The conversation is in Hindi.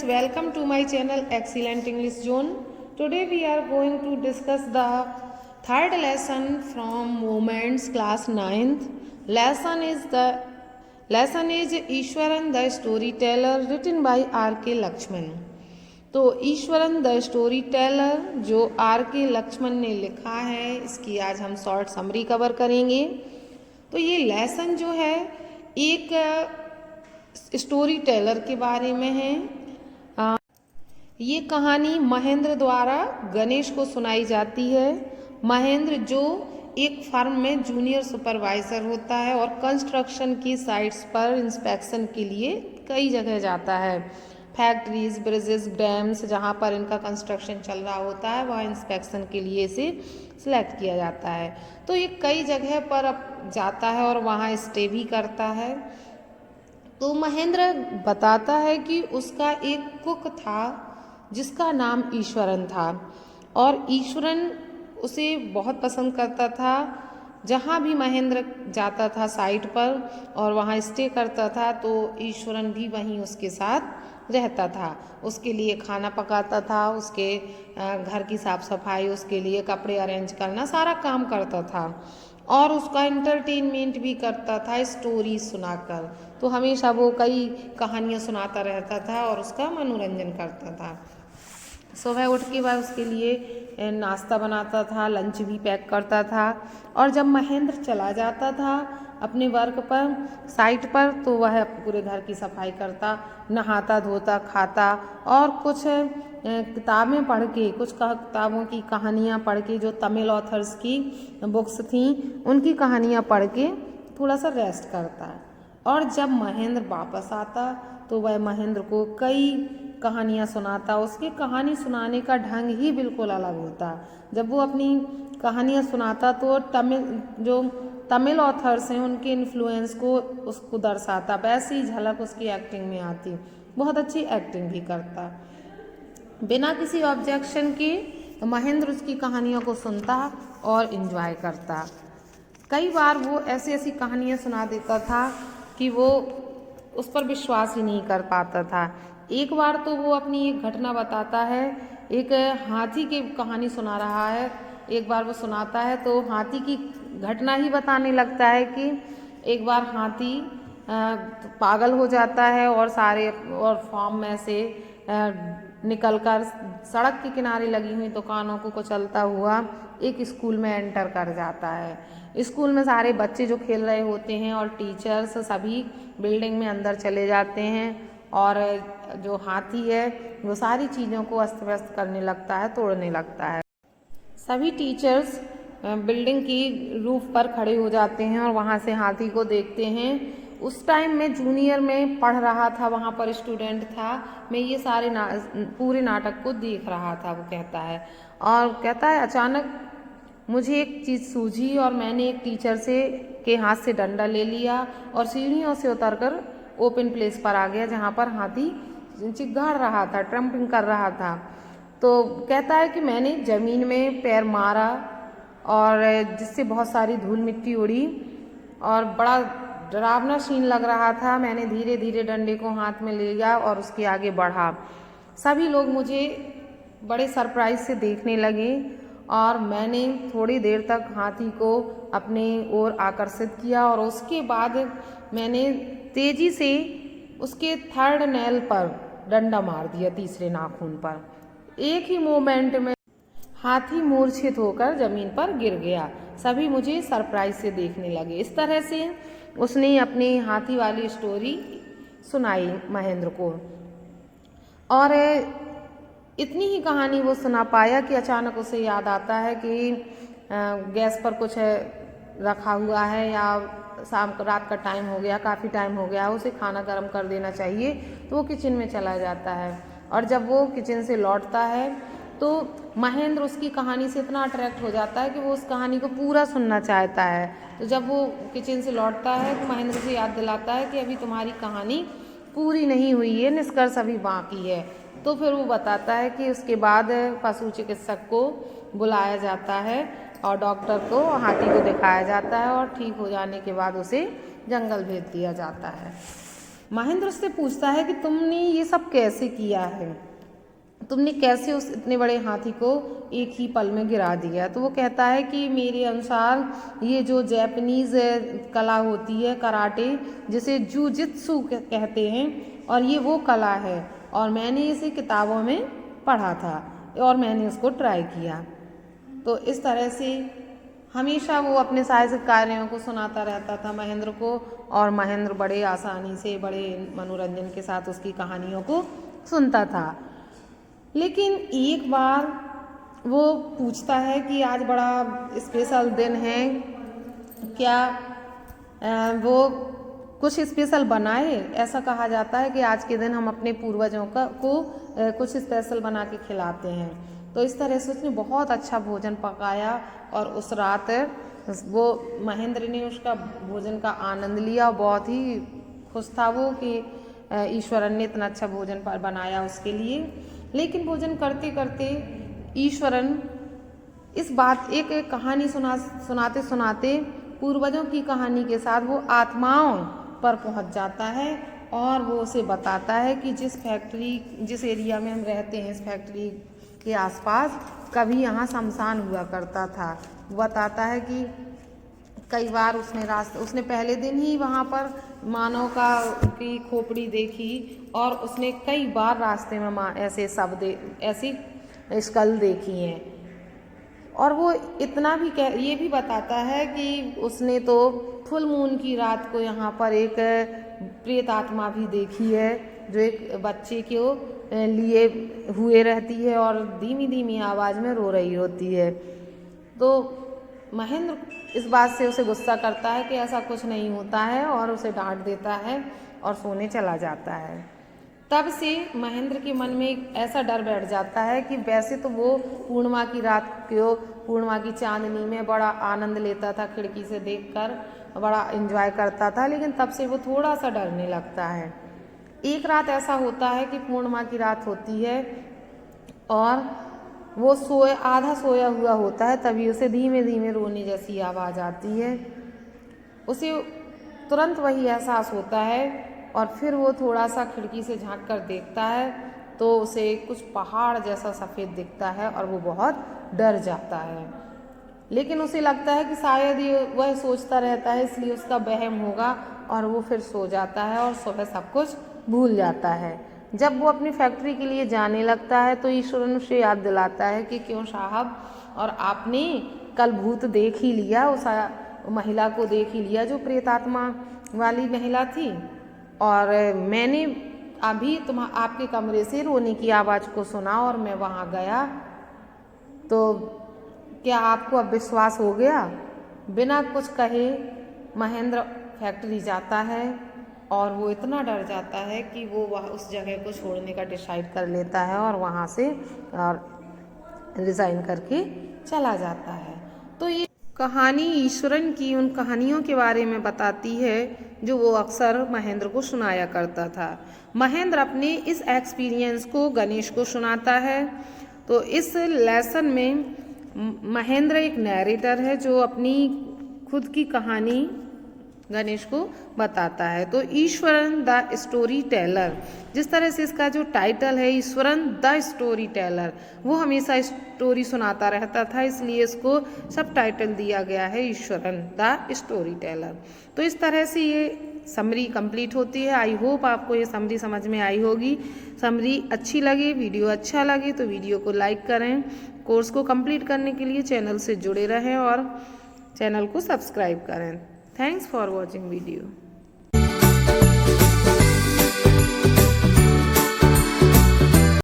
students, welcome to my channel Excellent English Zone. Today we are going to discuss the third lesson from Moments class 9th. Lesson is Ishwaran the Storyteller written by R.K. Lakshman. तो ईश्वरन द स्टोरी टेलर जो R.K. लक्ष्मण ने लिखा है, इसकी आज हम शॉर्ट समरी कवर करेंगे। तो ये लेसन जो है एक स्टोरी टेलर के बारे में है। ये कहानी महेंद्र द्वारा गणेश को सुनाई जाती है। महेंद्र जो एक फर्म में जूनियर सुपरवाइजर होता है और कंस्ट्रक्शन की साइट्स पर इंस्पेक्शन के लिए कई जगह जाता है। फैक्ट्रीज, ब्रिजेस, डैम्स जहाँ पर इनका कंस्ट्रक्शन चल रहा होता है वह इंस्पेक्शन के लिए इसे सिलेक्ट किया जाता है। तो ये कई जगह पर अब जाता है और वहाँ स्टे भी करता है। तो महेंद्र बताता है कि उसका एक कुक था जिसका नाम ईश्वरन था और ईश्वरन उसे बहुत पसंद करता था। जहाँ भी महेंद्र जाता था साइट पर और वहाँ स्टे करता था तो ईश्वरन भी वहीं उसके साथ रहता था। उसके लिए खाना पकाता था, उसके घर की साफ सफाई, उसके लिए कपड़े अरेंज करना, सारा काम करता था और उसका एंटरटेनमेंट भी करता था स्टोरी सुनाकर। तो हमेशा वो कई कहानियाँ सुनाता रहता था और उसका मनोरंजन करता था। सुबह उठ के वह उसके लिए नाश्ता बनाता था, लंच भी पैक करता था और जब महेंद्र चला जाता था अपने वर्क पर, साइट पर, तो वह पूरे घर की सफाई करता, नहाता धोता, खाता और कुछ किताबें पढ़ के, कुछ किताबों की कहानियाँ पढ़ के, जो तमिल ऑथर्स की बुक्स थीं उनकी कहानियाँ पढ़ के थोड़ा सा रेस्ट करता। और जब महेंद्र वापस आता तो वह महेंद्र को कई कहानियाँ सुनाता। उसके कहानी सुनाने का ढंग ही बिल्कुल अलग होता। जब वो अपनी कहानियाँ सुनाता तो तमिल ऑथर्स हैं उनके इन्फ्लुएंस को उसको दर्शाता, वैसी ही झलक उसकी एक्टिंग में आती। बहुत अच्छी एक्टिंग भी करता। बिना किसी ऑब्जेक्शन के महेंद्र उसकी कहानियों को सुनता और इन्जॉय करता। कई बार वो ऐसी ऐसी कहानियाँ सुना देता था कि वो उस पर विश्वास ही नहीं कर पाता था। एक बार तो वो अपनी एक घटना बताता है, एक हाथी की कहानी सुना रहा है। एक बार वो सुनाता है तो हाथी की घटना ही बताने लगता है कि एक बार हाथी पागल हो जाता है और फार्म में से निकलकर सड़क के किनारे लगी हुई दुकानों को कुचलता हुआ एक स्कूल में एंटर कर जाता है। स्कूल में सारे बच्चे जो खेल रहे होते हैं और टीचर्स सभी बिल्डिंग में अंदर चले जाते हैं और जो हाथी है वो सारी चीज़ों को अस्त व्यस्त करने लगता है, तोड़ने लगता है। सभी टीचर्स बिल्डिंग की रूफ पर खड़े हो जाते हैं और वहाँ से हाथी को देखते हैं। उस टाइम मैं जूनियर में पढ़ रहा था, वहाँ पर स्टूडेंट था, मैं ये सारे पूरे नाटक को देख रहा था। वो कहता है और कहता है अचानक मुझे एक चीज़ सूझी और मैंने एक टीचर के हाथ से डंडा ले लिया और सीढ़ियों से उतरकर ओपन प्लेस पर आ गया जहाँ पर हाथी चिघाड़ रहा था, ट्रम्पिंग कर रहा था। तो कहता है कि मैंने ज़मीन में पैर मारा और जिससे बहुत सारी धूल मिट्टी उड़ी और बड़ा डरावना सीन लग रहा था। मैंने धीरे धीरे डंडे को हाथ में ले लिया और उसके आगे बढ़ा। सभी लोग मुझे बड़े सरप्राइज से देखने लगे और मैंने थोड़ी देर तक हाथी को अपने ओर आकर्षित किया और उसके बाद मैंने तेजी से उसके थर्ड नेल पर डंडा मार दिया, तीसरे नाखून पर। एक ही मोमेंट में हाथी मूर्छित होकर जमीन पर गिर गया। सभी मुझे सरप्राइज से देखने लगे। इस तरह से उसने अपनी हाथी वाली स्टोरी सुनाई महेंद्र को और इतनी ही कहानी वो सुना पाया कि अचानक उसे याद आता है कि गैस पर कुछ रखा हुआ है या रात का टाइम हो गया, काफ़ी टाइम हो गया, उसे खाना गर्म कर देना चाहिए। तो वो किचन में चला जाता है और जब वो किचन से लौटता है तो महेंद्र उसकी कहानी से इतना अट्रैक्ट हो जाता है कि वो उस कहानी को पूरा सुनना चाहता है। तो जब वो किचन से लौटता है तो महेंद्र से याद दिलाता है कि अभी तुम्हारी कहानी पूरी नहीं हुई है, निष्कर्ष अभी बाकी है। तो फिर वो बताता है कि उसके बाद पशु चिकित्सक को बुलाया जाता है और डॉक्टर को हाथी को दिखाया जाता है और ठीक हो जाने के बाद उसे जंगल भेज दिया जाता है। महेंद्र उससे पूछता है कि तुमने ये सब कैसे किया है, तुमने कैसे उस इतने बड़े हाथी को एक ही पल में गिरा दिया। तो वो कहता है कि मेरे अनुसार ये जो जैपनीज़ कला होती है कराटे, जिसे जूजित्सु कहते हैं, और ये वो कला है और मैंने इसे किताबों में पढ़ा था और मैंने उसको ट्राई किया। तो इस तरह से हमेशा वो अपने साहसिक कार्यों को सुनाता रहता था महेंद्र को, और महेंद्र बड़े आसानी से बड़े मनोरंजन के साथ उसकी कहानियों को सुनता था। लेकिन एक बार वो पूछता है कि आज बड़ा स्पेशल दिन है, क्या वो कुछ स्पेशल बनाए। ऐसा कहा जाता है कि आज के दिन हम अपने पूर्वजों को कुछ स्पेशल बना के खिलाते हैं। तो इस तरह से उसने बहुत अच्छा भोजन पकाया और उस रात वो महेंद्र ने उसका भोजन का आनंद लिया। बहुत ही खुश था वो कि ईश्वरन ने इतना अच्छा भोजन बनाया उसके लिए। लेकिन भोजन करते करते ईश्वरन इस बात एक कहानी सुनाते सुनाते पूर्वजों की कहानी के साथ वो आत्माओं पर पहुंच जाता है और वो उसे बताता है कि जिस एरिया में हम रहते हैं, इस फैक्ट्री के आसपास कभी यहाँ शमशान हुआ करता था। वो बताता है कि कई बार उसने पहले दिन ही वहाँ पर मानव की खोपड़ी देखी और उसने कई बार रास्ते में ऐसे ऐसी स्कल देखी हैं। और वो इतना भी ये भी बताता है कि उसने तो फुल मून की रात को यहाँ पर एक प्रेत आत्मा भी देखी है जो एक बच्चे को लिए हुए रहती है और धीमी धीमी आवाज़ में रो रही होती है। तो महेंद्र इस बात से उसे गुस्सा करता है कि ऐसा कुछ नहीं होता है और उसे डांट देता है और सोने चला जाता है। तब से महेंद्र के मन में एक ऐसा डर बैठ जाता है कि वैसे तो वो पूर्णिमा की रात को पूर्णिमा की चांदनी में बड़ा आनंद लेता था, खिड़की से देखकर बड़ा एंजॉय करता था, लेकिन तब से वो थोड़ा सा डरने लगता है। एक रात ऐसा होता है कि पूर्णिमा की रात होती है और वो आधा सोया हुआ होता है, तभी उसे धीमे धीमे रोने जैसी आवाज़ आती है। उसे तुरंत वही एहसास होता है और फिर वो थोड़ा सा खिड़की से झांक कर देखता है तो उसे कुछ पहाड़ जैसा सफ़ेद दिखता है और वो बहुत डर जाता है। लेकिन उसे लगता है कि शायद ये वह सोचता रहता है इसलिए उसका वहम होगा और वो फिर सो जाता है और सुबह सब कुछ भूल जाता है। जब वो अपनी फैक्ट्री के लिए जाने लगता है तो ईश्वरन उसे याद दिलाता है कि क्यों साहब, और आपने कल भूत देख ही लिया, उस महिला को देख ही लिया जो प्रेतात्मा वाली महिला थी, और मैंने अभी आपके कमरे से रोने की आवाज़ को सुना और मैं वहाँ गया। तो क्या आपको अब विश्वास हो गया? बिना कुछ कहे महेंद्र फैक्ट्री जाता है और वो इतना डर जाता है कि वो वह उस जगह को छोड़ने का डिसाइड कर लेता है और वहाँ से रिज़ाइन करके चला जाता है। तो ये कहानी ईश्वरन की उन कहानियों के बारे में बताती है जो वो अक्सर महेंद्र को सुनाया करता था। महेंद्र अपने इस एक्सपीरियंस को गणेश को सुनाता है। तो इस लेसन में महेंद्र एक नैरेटर है जो अपनी खुद की कहानी गणेश को बताता है। तो ईश्वरन द स्टोरी टेलर, जिस तरह से इसका जो टाइटल है ईश्वरन द स्टोरी टेलर, वो हमेशा स्टोरी सुनाता रहता था, इसलिए इसको सब टाइटल दिया गया है ईश्वरन द स्टोरी टेलर। तो इस तरह से ये समरी कंप्लीट होती है। आई होप आपको ये समरी समझ में आई होगी। समरी अच्छी लगे, वीडियो अच्छा लगे तो वीडियो को लाइक करें। कोर्स को कंप्लीट करने के लिए चैनल से जुड़े रहें और चैनल को सब्सक्राइब करें। Thanks for watching video.